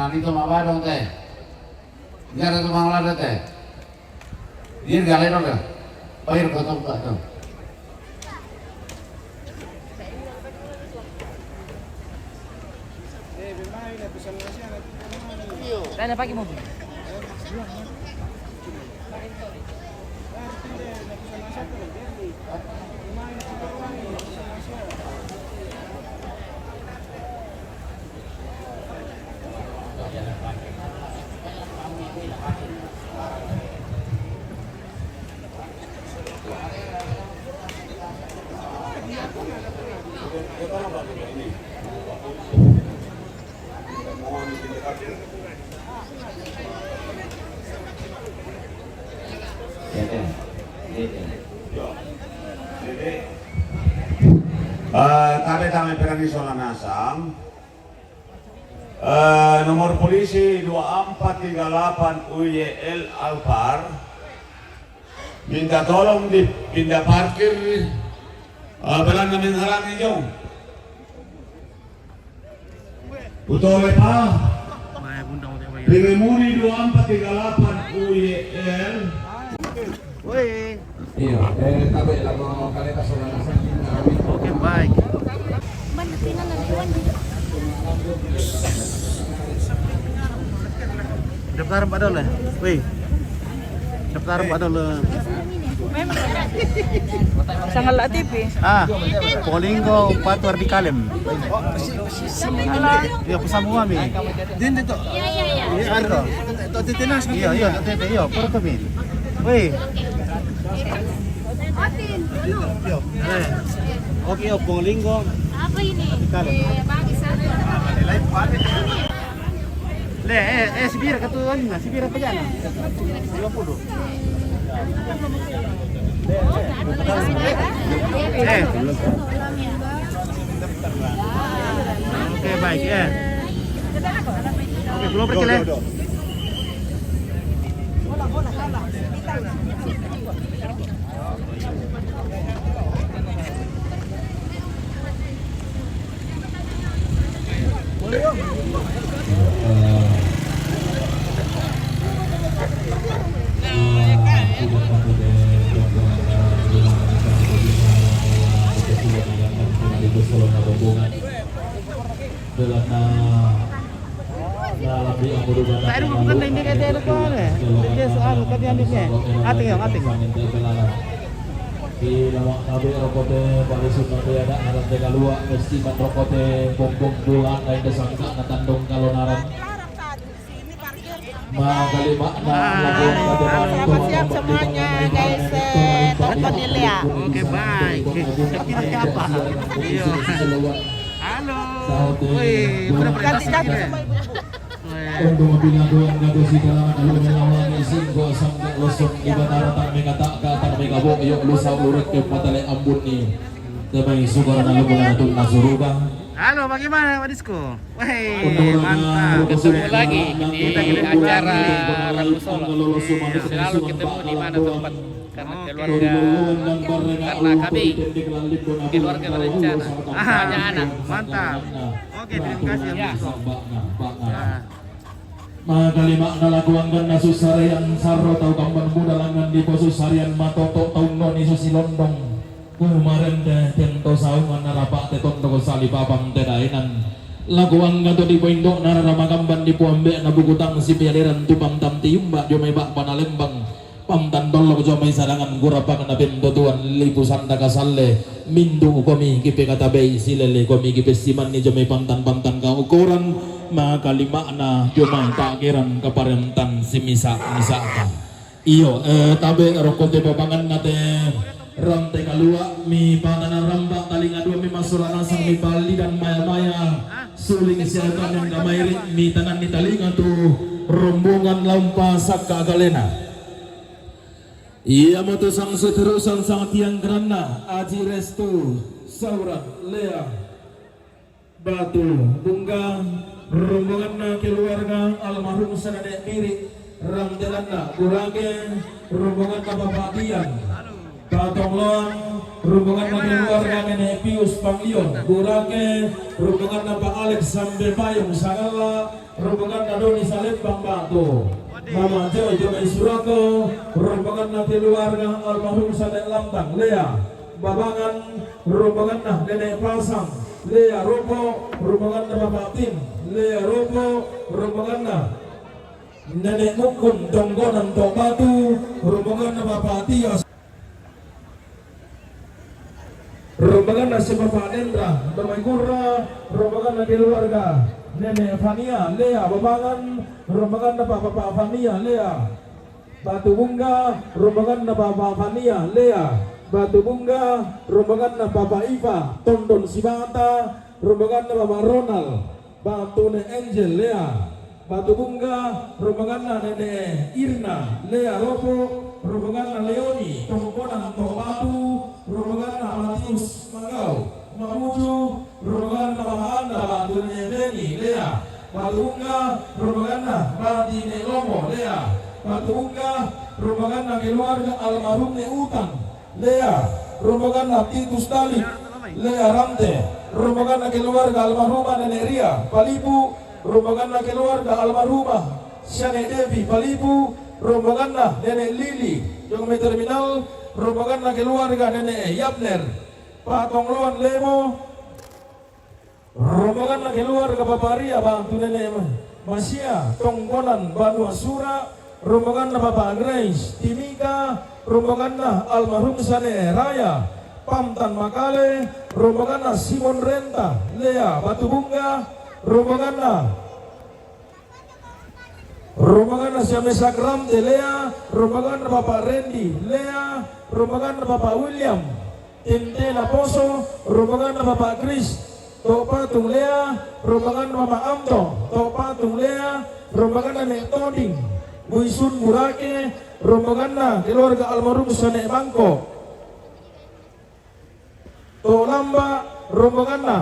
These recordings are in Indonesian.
nito mabadong teh. Gara tu manglada teh. Dia galeno dah. Pahir kotong tak tu. Tanya pagi mobil. Kami Perani Solanasam nomor polisi 2438 UYL Alpar minta tolong dipindah parkir belan namin harang ninyo Putole pa Rimemuni 2438 UYL Woi. Iya, tabi lang mga kalita Solanasam. Oke, baik. Daftar pada lah, wih. Daftar pada lah. Sangal la TV. Polinggo patwar di kalem. Iya, pesambungan mi. Din dito. Iya, ito. Ito titinas. Iya, ito, iya, puro kami. Wih. Oke, Polinggo. Apa ini? Kalem. Bagi sana. Sibira katuan na, sibira pa yan. 20. Oke, baik ya. Oke, belum pergi le. Tadi bukan ini kata dia kau ni. Dia soal kata dia ni. Ating. Di lawak tabe rokote balisun nabe ada naran tega lua mesti man rokote bongbong bulan lain desangka natandong kalonaran magali makna Selamat siang semuanya guys, telepon Ilya. Oke, baik. Kira apa? Iya. Halo. Wih, Ganti data. untuk mabinago ang gado si kalangan alun ng ising ko sang losong ibanaratan may kataka tan may kabo yo lusaw urat yung matalay ambun ni damay sugaran na lubunan itong nasurugang. Halo, bagaimana Pak Disko? Wih, mantap. Ketemu lagi di acara Rabu Solo. Selalu ketemu di mana tempat karena kami keluarga berencana banyak anak. Mantap. Oke, terima kasih ya. Magalima na laguanggan na susarian sarro tau kamban muda langan di posusarian matoto tau noni susilondong. Kemarin deh tento saungan narapak teton toko salipapang tedainan laguang gato di poindok nararama kamban di puambe na bugutang si pialiran tupang tamtiumba jomay bak panalembang pamtan dolok jomay sarangan gurapak na pindotuan lipusan takasalle mindu komi kipe katabay silele komi kipe siman ni jomay pantan ka ukuran makalima na jomay takiran kaparentan si misa ka iyo tabe rokote papangan nate rantai kalua mi panana rambak talinga dua mi masurana sang mi bali dan maya suling siatan yang damai mi tanan ni talinga tu rombongan lampasak ke agalena ia moto sang seterusan sang tiang gerana aji restu saura lea batu bunga rombongan keluarga almarhum sanadek mirik ramdelana kurage rombongan kapapatian Katonglon rombongan na keluarga Nenek Pius Panglion Burake, rombongan na Pak Alex Sambe Payung Sagala, rombongan na Doni Salembang Batu, Mama Joy Jomai Surako, rombongan na keluarga almarhum Sadek Lambang Lea Babangan, rombongan na Nenek Pasang Lea Ropo, rombongan na Bapak Tim Lea Ropo, rombongan na Nenek Mukun Donggonan Tobatu, rombongan na Bapak Tias, rombongan na si Bapak Nendra Bermaikura, rombongan na keluarga Nenek Fania Lea Babangan, rombongan na Bapak Fania Lea Batu Bunga, rombongan na Bapak Fania Lea Batu Bunga, rombongan na Bapak Iva Tondon Sibata, rombongan na Bapak Ronald Batu Ne Angel Lea Batu Bunga, rombongan na Nenek Irna Lea Ropo, rombongan na Leoni Tongkonan Tobatu, rombongan na Matius Magau Mamuju, rombongan na Mahanda Batu Nebeni Lea Batu Bunga, rombongan na Bati Nelomo Lea Batu Bunga, rombongan na keluarga almarhum Ne Utang Lea, rombongan na Titus Dalip Lea Ramte, rombongan na keluarga almarhumah Nenek Ria Palibu, rombongan na keluarga almarhumah Syane Devi Palibu, rombongan na Nenek Lili yang di terminal, rombongan na keluarga Nenek Yapner Patong Loan Lemo, rombongan na keluarga Bapak Ria Bantu Nenek Masya Tongkonan Banu Asura, rombongan na Bapak Grace Timika, rombongan na almarhum Sane Raya Pamtan Makale, rombongan na Simon Renta Lea Batu Bunga, rombongan na Siamesa Gram de Lea, rombongan na Bapak Randy Lea, rombongan na Bapak William Tintena Poso, rombongan na Bapak Chris Topatung Lea, rombongan na Bapak Amto Topatung Lea, rombongan na Nek Toding Buisun Murake, rombongan na keluarga almarhum Sane Bangko Tolamba, rombongan na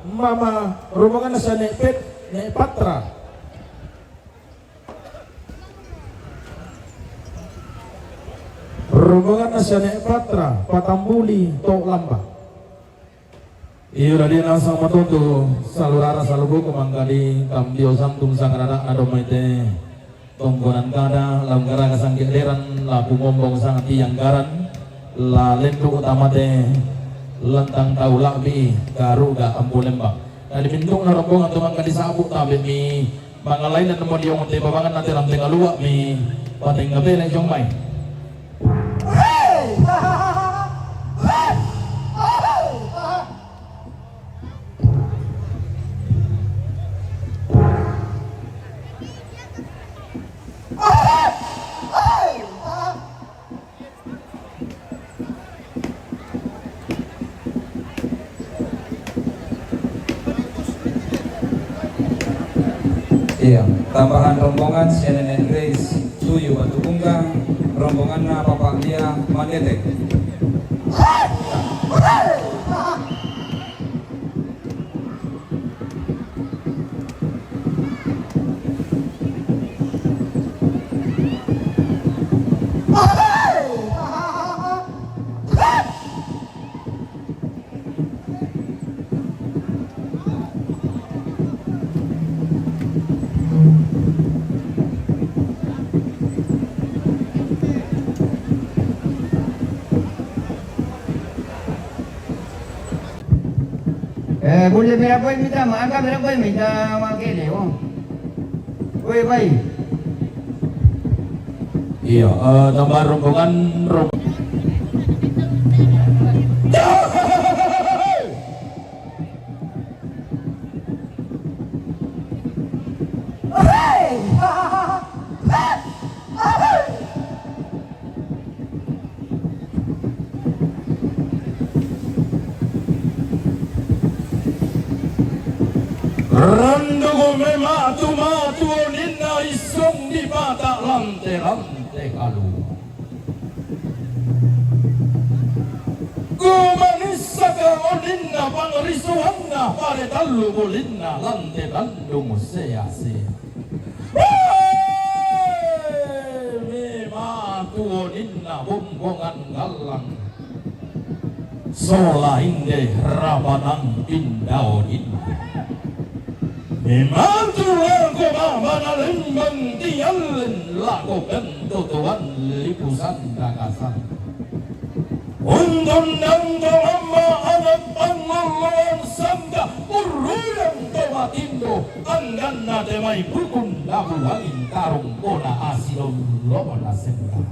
Mama, rombongan na Sane Pet Nek Patra, rombongan na Sane Patra Patambuli Tolamba. Iyo dari nasang matuto salurara salubo kumanggali kambio santung sangarana adomete tonggonan kada langgara kasang kileran la pumombong sang tianggaran la lendo utama te lantang tau lakbi garuga ambulembang dari bindung na rombongan tumang kadi sabuk tabi mi mga lain na naman yung te babangan natin ang tingaluwa mi pating gabi na yung may Iya, tambahan rombongan CNN Grace Suyu Batu Bunga, rombongan na Bapak Lia Manetek. Boleh berapa minta makan berapa minta makan ni, oh. Oi baik. Iya, tambahan rombongan Randugo mematu matu ninna isong di mata lante kalu. Gumanisa ka oninna pangrisuhanna pare talu bolinna lante dandung sease. Mematu oninna bombongan galang. Solainde Rabanang Pindaudin Memang laku babana lembang tialen lakukan tutuan lipusan dagasan undang-undang mama anak pangulon sangga urulang tomatindo anggan na temay pukun labuhangin tarong kona asilong lomona senda